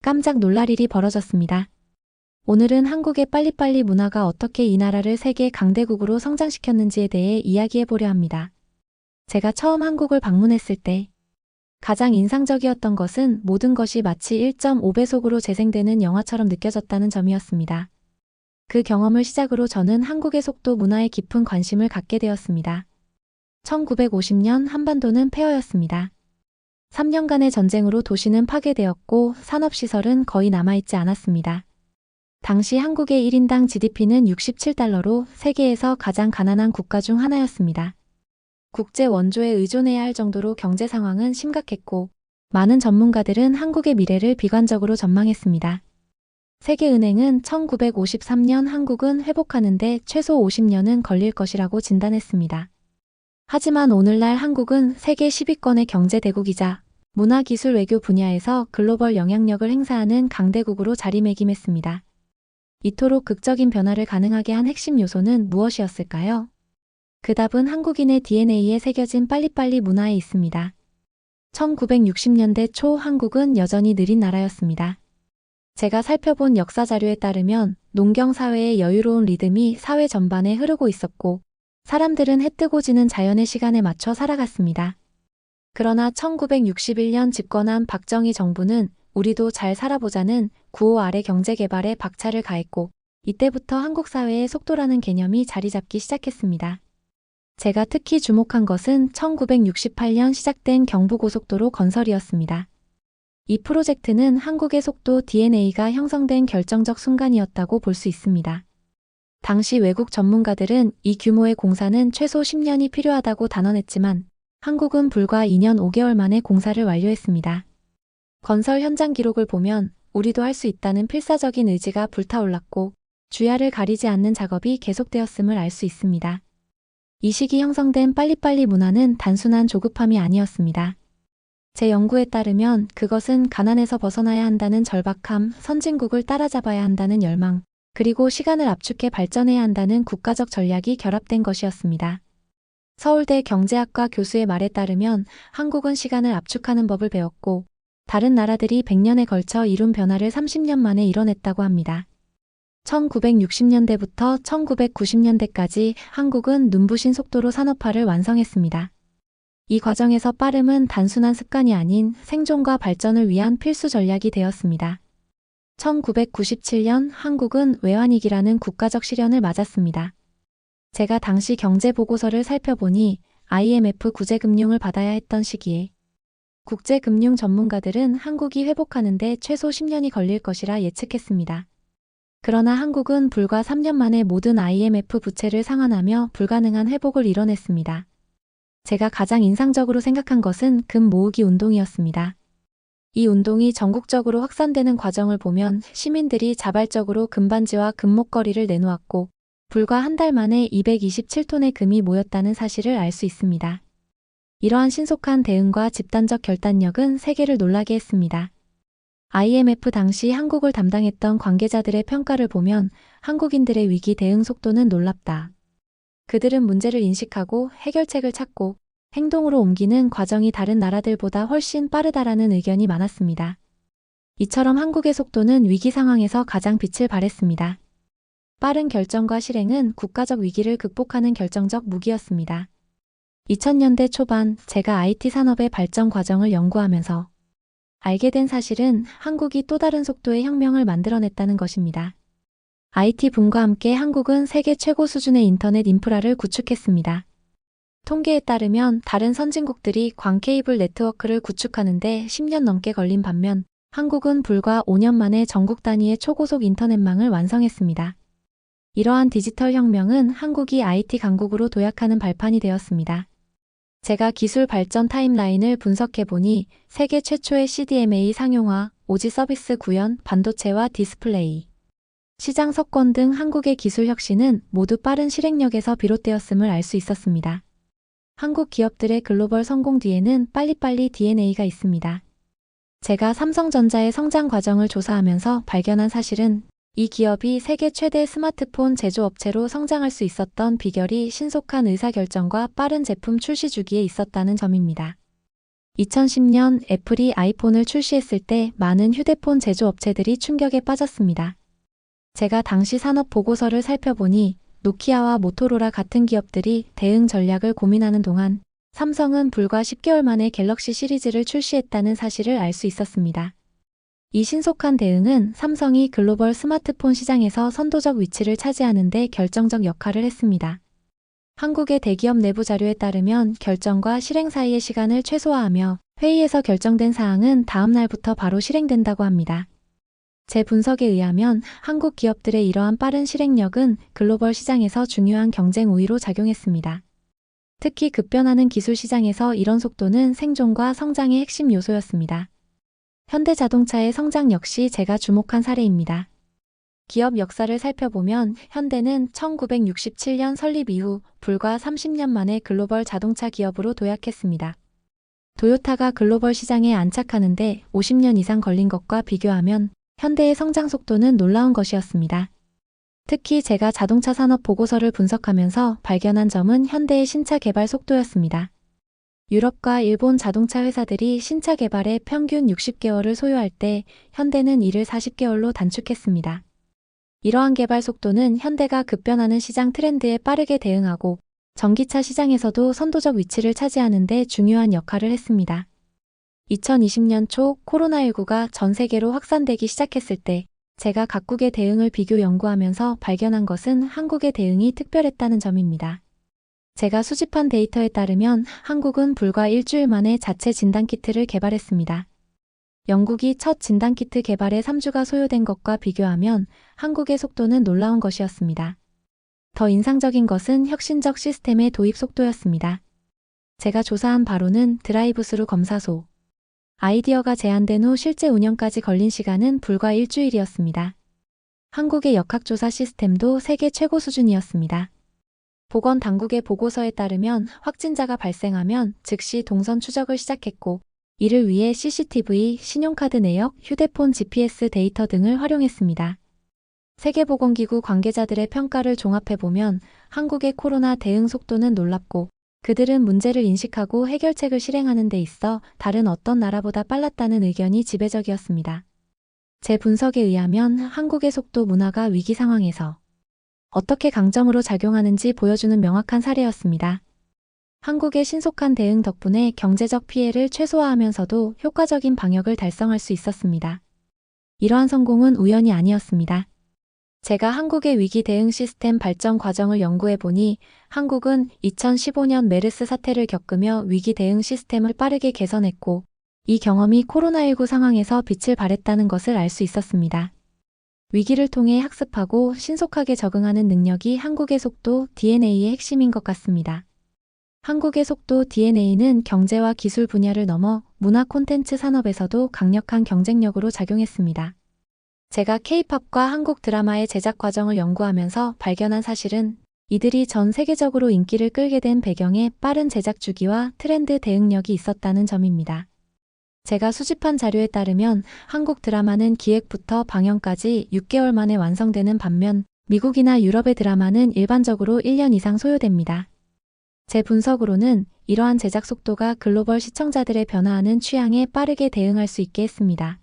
깜짝 놀랄 일이 벌어졌습니다. 오늘은 한국의 빨리빨리 문화가 어떻게 이 나라를 세계 강대국으로 성장시켰는지에 대해 이야기해보려 합니다. 제가 처음 한국을 방문했을 때 가장 인상적이었던 것은 모든 것이 마치 1.5배속으로 재생되는 영화처럼 느껴졌다는 점이었습니다. 그 경험을 시작으로 저는 한국의 속도 문화에 깊은 관심을 갖게 되었습니다. 1950년 한반도는 폐허였습니다. 3년간의 전쟁으로 도시는 파괴되었고 산업시설은 거의 남아있지 않았습니다. 당시 한국의 1인당 GDP는 67달러로 세계에서 가장 가난한 국가 중 하나였습니다. 국제 원조에 의존해야 할 정도로 경제 상황은 심각했고 많은 전문가들은 한국의 미래를 비관적으로 전망했습니다. 세계은행은 1953년 한국은 회복하는데 최소 50년은 걸릴 것이라고 진단했습니다. 하지만 오늘날 한국은 세계 10위권의 경제대국이자 문화, 기술, 외교 분야에서 글로벌 영향력을 행사하는 강대국으로 자리매김했습니다. 이토록 극적인 변화를 가능하게 한 핵심 요소는 무엇이었을까요? 그 답은 한국인의 DNA에 새겨진 빨리빨리 문화에 있습니다. 1960년대 초 한국은 여전히 느린 나라였습니다. 제가 살펴본 역사 자료에 따르면 농경 사회의 여유로운 리듬이 사회 전반에 흐르고 있었고 사람들은 해 뜨고 지는 자연의 시간에 맞춰 살아갔습니다. 그러나 1961년 집권한 박정희 정부는 우리도 잘 살아보자는 구호 아래 경제개발에 박차를 가했고 이때부터 한국 사회의 속도라는 개념이 자리 잡기 시작했습니다. 제가 특히 주목한 것은 1968년 시작된 경부고속도로 건설이었습니다. 이 프로젝트는 한국의 속도 DNA가 형성된 결정적 순간이었다고 볼 수 있습니다. 당시 외국 전문가들은 이 규모의 공사는 최소 10년이 필요하다고 단언했지만 한국은 불과 2년 5개월 만에 공사를 완료했습니다. 건설 현장 기록을 보면 우리도 할 수 있다는 필사적인 의지가 불타올랐고 주야를 가리지 않는 작업이 계속되었음을 알 수 있습니다. 이 시기 형성된 빨리빨리 문화는 단순한 조급함이 아니었습니다. 제 연구에 따르면 그것은 가난에서 벗어나야 한다는 절박함, 선진국을 따라잡아야 한다는 열망, 그리고 시간을 압축해 발전해야 한다는 국가적 전략이 결합된 것이었습니다. 서울대 경제학과 교수의 말에 따르면 한국은 시간을 압축하는 법을 배웠고 다른 나라들이 100년에 걸쳐 이룬 변화를 30년 만에 이뤄냈다고 합니다. 1960년대부터 1990년대까지 한국은 눈부신 속도로 산업화를 완성했습니다. 이 과정에서 빠름은 단순한 습관이 아닌 생존과 발전을 위한 필수 전략이 되었습니다. 1997년 한국은 외환위기라는 국가적 시련을 맞았습니다. 제가 당시 경제보고서를 살펴보니 IMF 구제금융을 받아야 했던 시기에 국제금융 전문가들은 한국이 회복하는데 최소 10년이 걸릴 것이라 예측했습니다. 그러나 한국은 불과 3년 만에 모든 IMF 부채를 상환하며 불가능한 회복을 이뤄냈습니다. 제가 가장 인상적으로 생각한 것은 금 모으기 운동이었습니다. 이 운동이 전국적으로 확산되는 과정을 보면 시민들이 자발적으로 금반지와 금목걸이를 내놓았고 불과 한 달 만에 227톤의 금이 모였다는 사실을 알 수 있습니다. 이러한 신속한 대응과 집단적 결단력은 세계를 놀라게 했습니다. IMF 당시 한국을 담당했던 관계자들의 평가를 보면 한국인들의 위기 대응 속도는 놀랍다. 그들은 문제를 인식하고 해결책을 찾고 행동으로 옮기는 과정이 다른 나라들보다 훨씬 빠르다라는 의견이 많았습니다. 이처럼 한국의 속도는 위기 상황에서 가장 빛을 발했습니다. 빠른 결정과 실행은 국가적 위기를 극복하는 결정적 무기였습니다. 2000년대 초반 제가 IT 산업의 발전 과정을 연구하면서 알게 된 사실은 한국이 또 다른 속도의 혁명을 만들어냈다는 것입니다. IT 붐과 함께 한국은 세계 최고 수준의 인터넷 인프라를 구축했습니다. 통계에 따르면 다른 선진국들이 광 케이블 네트워크를 구축하는데 10년 넘게 걸린 반면 한국은 불과 5년 만에 전국 단위의 초고속 인터넷망을 완성했습니다. 이러한 디지털 혁명은 한국이 IT 강국으로 도약하는 발판이 되었습니다. 제가 기술 발전 타임라인을 분석해보니 세계 최초의 CDMA 상용화, 오지 서비스 구현, 반도체와 디스플레이, 시장 석권 등 한국의 기술 혁신은 모두 빠른 실행력에서 비롯되었음을 알 수 있었습니다. 한국 기업들의 글로벌 성공 뒤에는 빨리빨리 DNA가 있습니다. 제가 삼성전자의 성장 과정을 조사하면서 발견한 사실은 이 기업이 세계 최대 스마트폰 제조업체로 성장할 수 있었던 비결이 신속한 의사결정과 빠른 제품 출시 주기에 있었다는 점입니다. 2010년 애플이 아이폰을 출시했을 때 많은 휴대폰 제조업체들이 충격에 빠졌습니다. 제가 당시 산업 보고서를 살펴보니 노키아와 모토로라 같은 기업들이 대응 전략을 고민하는 동안 삼성은 불과 10개월 만에 갤럭시 시리즈를 출시했다는 사실을 알 수 있었습니다. 이 신속한 대응은 삼성이 글로벌 스마트폰 시장에서 선도적 위치를 차지하는 데 결정적 역할을 했습니다. 한국의 대기업 내부 자료에 따르면 결정과 실행 사이의 시간을 최소화하며 회의에서 결정된 사항은 다음 날부터 바로 실행된다고 합니다. 제 분석에 의하면 한국 기업들의 이러한 빠른 실행력은 글로벌 시장에서 중요한 경쟁 우위로 작용했습니다. 특히 급변하는 기술 시장에서 이런 속도는 생존과 성장의 핵심 요소였습니다. 현대자동차의 성장 역시 제가 주목한 사례입니다. 기업 역사를 살펴보면 현대는 1967년 설립 이후 불과 30년 만에 글로벌 자동차 기업으로 도약했습니다. 도요타가 글로벌 시장에 안착하는데 50년 이상 걸린 것과 비교하면 현대의 성장 속도는 놀라운 것이었습니다. 특히 제가 자동차 산업 보고서를 분석하면서 발견한 점은 현대의 신차 개발 속도였습니다. 유럽과 일본 자동차 회사들이 신차 개발에 평균 60개월을 소요할 때 현대는 이를 40개월로 단축했습니다. 이러한 개발 속도는 현대가 급변하는 시장 트렌드에 빠르게 대응하고 전기차 시장에서도 선도적 위치를 차지하는 데 중요한 역할을 했습니다. 2020년 초 코로나19가 전 세계로 확산되기 시작했을 때 제가 각국의 대응을 비교 연구하면서 발견한 것은 한국의 대응이 특별했다는 점입니다. 제가 수집한 데이터에 따르면 한국은 불과 일주일 만에 자체 진단키트를 개발했습니다. 영국이 첫 진단키트 개발에 3주가 소요된 것과 비교하면 한국의 속도는 놀라운 것이었습니다. 더 인상적인 것은 혁신적 시스템의 도입 속도였습니다. 제가 조사한 바로는 드라이브스루 검사소. 아이디어가 제안된 후 실제 운영까지 걸린 시간은 불과 일주일이었습니다. 한국의 역학조사 시스템도 세계 최고 수준이었습니다. 보건당국의 보고서에 따르면 확진자가 발생하면 즉시 동선 추적을 시작했고 이를 위해 CCTV, 신용카드 내역, 휴대폰 GPS 데이터 등을 활용했습니다. 세계보건기구 관계자들의 평가를 종합해보면 한국의 코로나 대응 속도는 놀랍고 그들은 문제를 인식하고 해결책을 실행하는 데 있어 다른 어떤 나라보다 빨랐다는 의견이 지배적이었습니다. 제 분석에 의하면 한국의 속도 문화가 위기 상황에서 어떻게 강점으로 작용하는지 보여주는 명확한 사례였습니다. 한국의 신속한 대응 덕분에 경제적 피해를 최소화하면서도 효과적인 방역을 달성할 수 있었습니다. 이러한 성공은 우연이 아니었습니다. 제가 한국의 위기 대응 시스템 발전 과정을 연구해보니 한국은 2015년 메르스 사태를 겪으며 위기 대응 시스템을 빠르게 개선했고 이 경험이 코로나19 상황에서 빛을 발했다는 것을 알 수 있었습니다. 위기를 통해 학습하고 신속하게 적응하는 능력이 한국의 속도 DNA의 핵심인 것 같습니다. 한국의 속도 DNA는 경제와 기술 분야를 넘어 문화 콘텐츠 산업에서도 강력한 경쟁력으로 작용했습니다. 제가 K-팝과 한국 드라마의 제작 과정을 연구하면서 발견한 사실은 이들이 전 세계적으로 인기를 끌게 된 배경에 빠른 제작 주기와 트렌드 대응력이 있었다는 점입니다. 제가 수집한 자료에 따르면 한국 드라마는 기획부터 방영까지 6개월 만에 완성되는 반면 미국이나 유럽의 드라마는 일반적으로 1년 이상 소요됩니다. 제 분석으로는 이러한 제작 속도가 글로벌 시청자들의 변화하는 취향에 빠르게 대응할 수 있게 했습니다.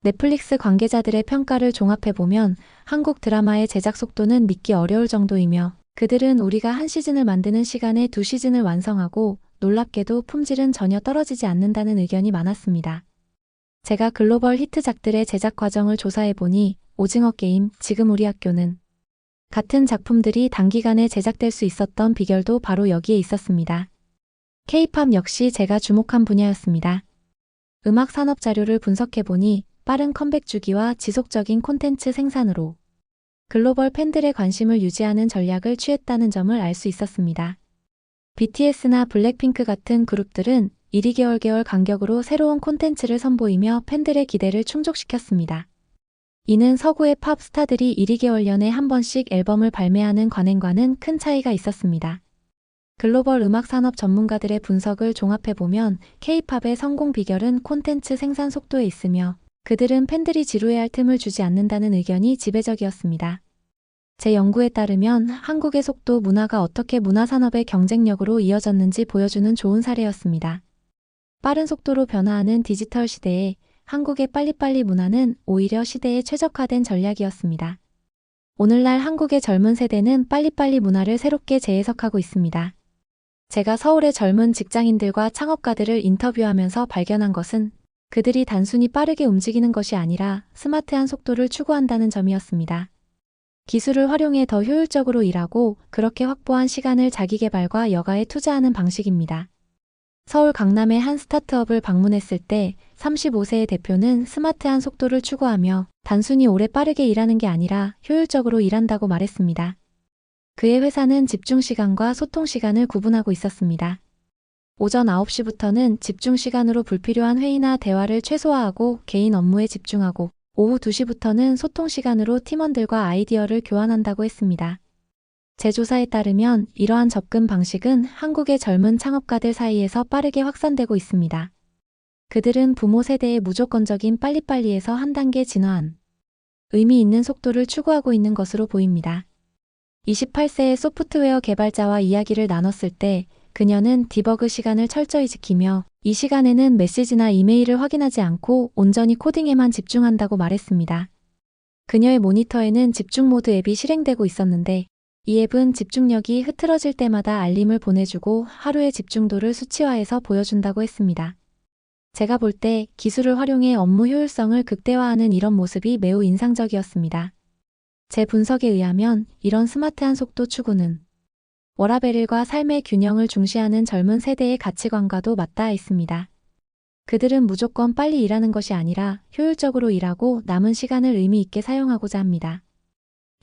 넷플릭스 관계자들의 평가를 종합해보면 한국 드라마의 제작 속도는 믿기 어려울 정도이며 그들은 우리가 한 시즌을 만드는 시간에 2시즌을 완성하고 놀랍게도 품질은 전혀 떨어지지 않는다는 의견이 많았습니다. 제가 글로벌 히트작들의 제작 과정을 조사해보니 오징어 게임, 지금 우리 학교는 같은 작품들이 단기간에 제작될 수 있었던 비결도 바로 여기에 있었습니다. K-팝 역시 제가 주목한 분야였습니다. 음악 산업 자료를 분석해보니 빠른 컴백 주기와 지속적인 콘텐츠 생산으로 글로벌 팬들의 관심을 유지하는 전략을 취했다는 점을 알 수 있었습니다. BTS나 블랙핑크 같은 그룹들은 1~2개월 간격으로 새로운 콘텐츠를 선보이며 팬들의 기대를 충족시켰습니다. 이는 서구의 팝 스타들이 1~2개월년에 한 번씩 앨범을 발매하는 관행과는 큰 차이가 있었습니다. 글로벌 음악 산업 전문가들의 분석을 종합해보면 K-팝의 성공 비결은 콘텐츠 생산 속도에 있으며 그들은 팬들이 지루해할 틈을 주지 않는다는 의견이 지배적이었습니다. 제 연구에 따르면 한국의 속도 문화가 어떻게 문화산업의 경쟁력으로 이어졌는지 보여주는 좋은 사례였습니다. 빠른 속도로 변화하는 디지털 시대에 한국의 빨리빨리 문화는 오히려 시대에 최적화된 전략이었습니다. 오늘날 한국의 젊은 세대는 빨리빨리 문화를 새롭게 재해석하고 있습니다. 제가 서울의 젊은 직장인들과 창업가들을 인터뷰하면서 발견한 것은 그들이 단순히 빠르게 움직이는 것이 아니라 스마트한 속도를 추구한다는 점이었습니다. 기술을 활용해 더 효율적으로 일하고 그렇게 확보한 시간을 자기계발과 여가에 투자하는 방식입니다. 서울 강남의 한 스타트업을 방문했을 때 35세의 대표는 스마트한 속도를 추구하며 단순히 오래 빠르게 일하는 게 아니라 효율적으로 일한다고 말했습니다. 그의 회사는 집중 시간과 소통 시간을 구분하고 있었습니다. 오전 9시부터는 집중 시간으로 불필요한 회의나 대화를 최소화하고 개인 업무에 집중하고 오후 2시부터는 소통 시간으로 팀원들과 아이디어를 교환한다고 했습니다. 제조사에 따르면 이러한 접근 방식은 한국의 젊은 창업가들 사이에서 빠르게 확산되고 있습니다. 그들은 부모 세대의 무조건적인 빨리빨리에서 한 단계 진화한 의미 있는 속도를 추구하고 있는 것으로 보입니다. 28세의 소프트웨어 개발자와 이야기를 나눴을 때 그녀는 디버그 시간을 철저히 지키며 이 시간에는 메시지나 이메일을 확인하지 않고 온전히 코딩에만 집중한다고 말했습니다. 그녀의 모니터에는 집중 모드 앱이 실행되고 있었는데 이 앱은 집중력이 흐트러질 때마다 알림을 보내주고 하루의 집중도를 수치화해서 보여준다고 했습니다. 제가 볼 때 기술을 활용해 업무 효율성을 극대화하는 이런 모습이 매우 인상적이었습니다. 제 분석에 의하면 이런 스마트한 속도 추구는 워라밸과 삶의 균형을 중시하는 젊은 세대의 가치관과도 맞닿아 있습니다. 그들은 무조건 빨리 일하는 것이 아니라 효율적으로 일하고 남은 시간을 의미 있게 사용하고자 합니다.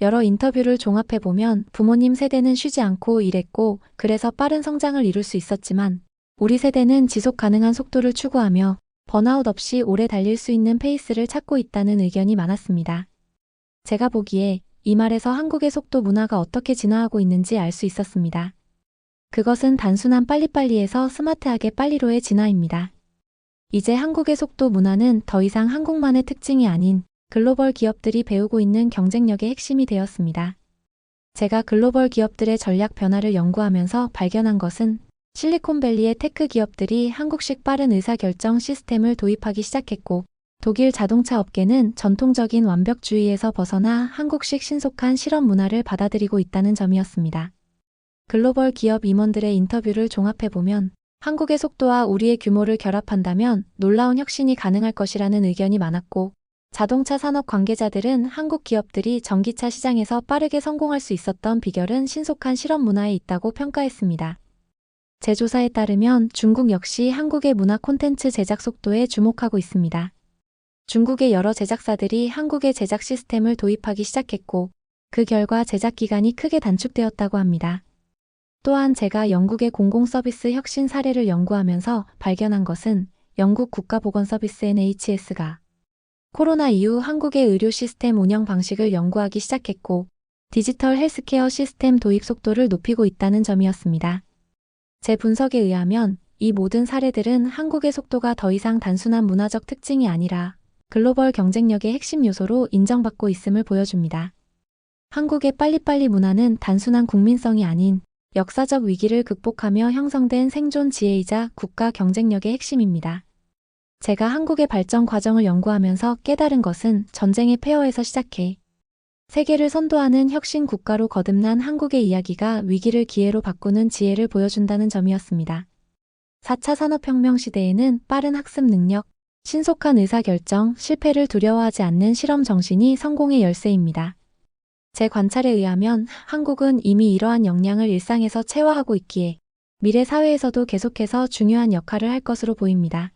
여러 인터뷰를 종합해보면 부모님 세대는 쉬지 않고 일했고 그래서 빠른 성장을 이룰 수 있었지만 우리 세대는 지속 가능한 속도를 추구하며 번아웃 없이 오래 달릴 수 있는 페이스를 찾고 있다는 의견이 많았습니다. 제가 보기에 이 말에서 한국의 속도 문화가 어떻게 진화하고 있는지 알 수 있었습니다. 그것은 단순한 빨리빨리에서 스마트하게 빨리로의 진화입니다. 이제 한국의 속도 문화는 더 이상 한국만의 특징이 아닌 글로벌 기업들이 배우고 있는 경쟁력의 핵심이 되었습니다. 제가 글로벌 기업들의 전략 변화를 연구하면서 발견한 것은 실리콘밸리의 테크 기업들이 한국식 빠른 의사결정 시스템을 도입하기 시작했고 독일 자동차 업계는 전통적인 완벽주의에서 벗어나 한국식 신속한 실험 문화를 받아들이고 있다는 점이었습니다. 글로벌 기업 임원들의 인터뷰를 종합해보면 한국의 속도와 우리의 규모를 결합한다면 놀라운 혁신이 가능할 것이라는 의견이 많았고 자동차 산업 관계자들은 한국 기업들이 전기차 시장에서 빠르게 성공할 수 있었던 비결은 신속한 실험 문화에 있다고 평가했습니다. 제조사에 따르면 중국 역시 한국의 문화 콘텐츠 제작 속도에 주목하고 있습니다. 중국의 여러 제작사들이 한국의 제작 시스템을 도입하기 시작했고 그 결과 제작 기간이 크게 단축되었다고 합니다. 또한 제가 영국의 공공서비스 혁신 사례를 연구하면서 발견한 것은 영국 국가보건서비스 NHS가 코로나 이후 한국의 의료 시스템 운영 방식을 연구하기 시작했고 디지털 헬스케어 시스템 도입 속도를 높이고 있다는 점이었습니다. 제 분석에 의하면 이 모든 사례들은 한국의 속도가 더 이상 단순한 문화적 특징이 아니라 글로벌 경쟁력의 핵심 요소로 인정받고 있음을 보여줍니다. 한국의 빨리빨리 문화는 단순한 국민성이 아닌 역사적 위기를 극복하며 형성된 생존 지혜이자 국가 경쟁력의 핵심입니다. 제가 한국의 발전 과정을 연구하면서 깨달은 것은 전쟁의 폐허에서 시작해 세계를 선도하는 혁신 국가로 거듭난 한국의 이야기가 위기를 기회로 바꾸는 지혜를 보여준다는 점이었습니다. 4차 산업혁명 시대에는 빠른 학습 능력, 신속한 의사결정, 실패를 두려워하지 않는 실험 정신이 성공의 열쇠입니다. 제 관찰에 의하면 한국은 이미 이러한 역량을 일상에서 체화하고 있기에 미래 사회에서도 계속해서 중요한 역할을 할 것으로 보입니다.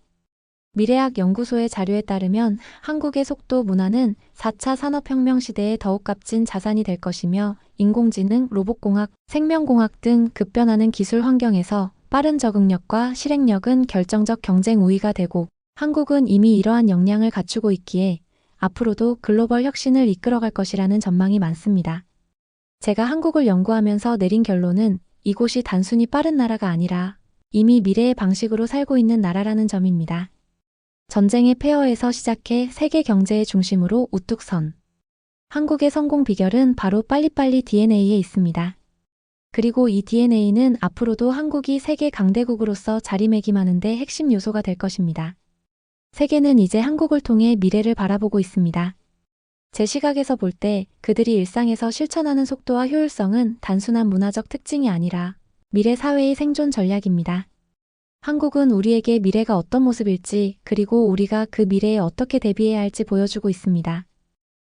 미래학 연구소의 자료에 따르면 한국의 속도 문화는 4차 산업혁명 시대에 더욱 값진 자산이 될 것이며 인공지능, 로봇공학, 생명공학 등 급변하는 기술 환경에서 빠른 적응력과 실행력은 결정적 경쟁 우위가 되고 한국은 이미 이러한 역량을 갖추고 있기에 앞으로도 글로벌 혁신을 이끌어갈 것이라는 전망이 많습니다. 제가 한국을 연구하면서 내린 결론은 이곳이 단순히 빠른 나라가 아니라 이미 미래의 방식으로 살고 있는 나라라는 점입니다. 전쟁의 폐허에서 시작해 세계 경제의 중심으로 우뚝 선 한국의 성공 비결은 바로 빨리빨리 DNA에 있습니다. 그리고 이 DNA는 앞으로도 한국이 세계 강대국으로서 자리매김하는 데 핵심 요소가 될 것입니다. 세계는 이제 한국을 통해 미래를 바라보고 있습니다. 제 시각에서 볼 때 그들이 일상에서 실천하는 속도와 효율성은 단순한 문화적 특징이 아니라 미래 사회의 생존 전략입니다. 한국은 우리에게 미래가 어떤 모습일지, 그리고 우리가 그 미래에 어떻게 대비해야 할지 보여주고 있습니다.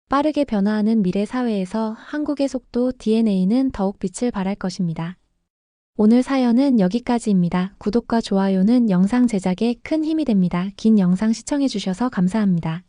빠르게 변화하는 미래 사회에서 한국의 속도 DNA는 더욱 빛을 발할 것입니다. 오늘 사연은 여기까지입니다. 구독과 좋아요는 영상 제작에 큰 힘이 됩니다. 긴 영상 시청해주셔서 감사합니다.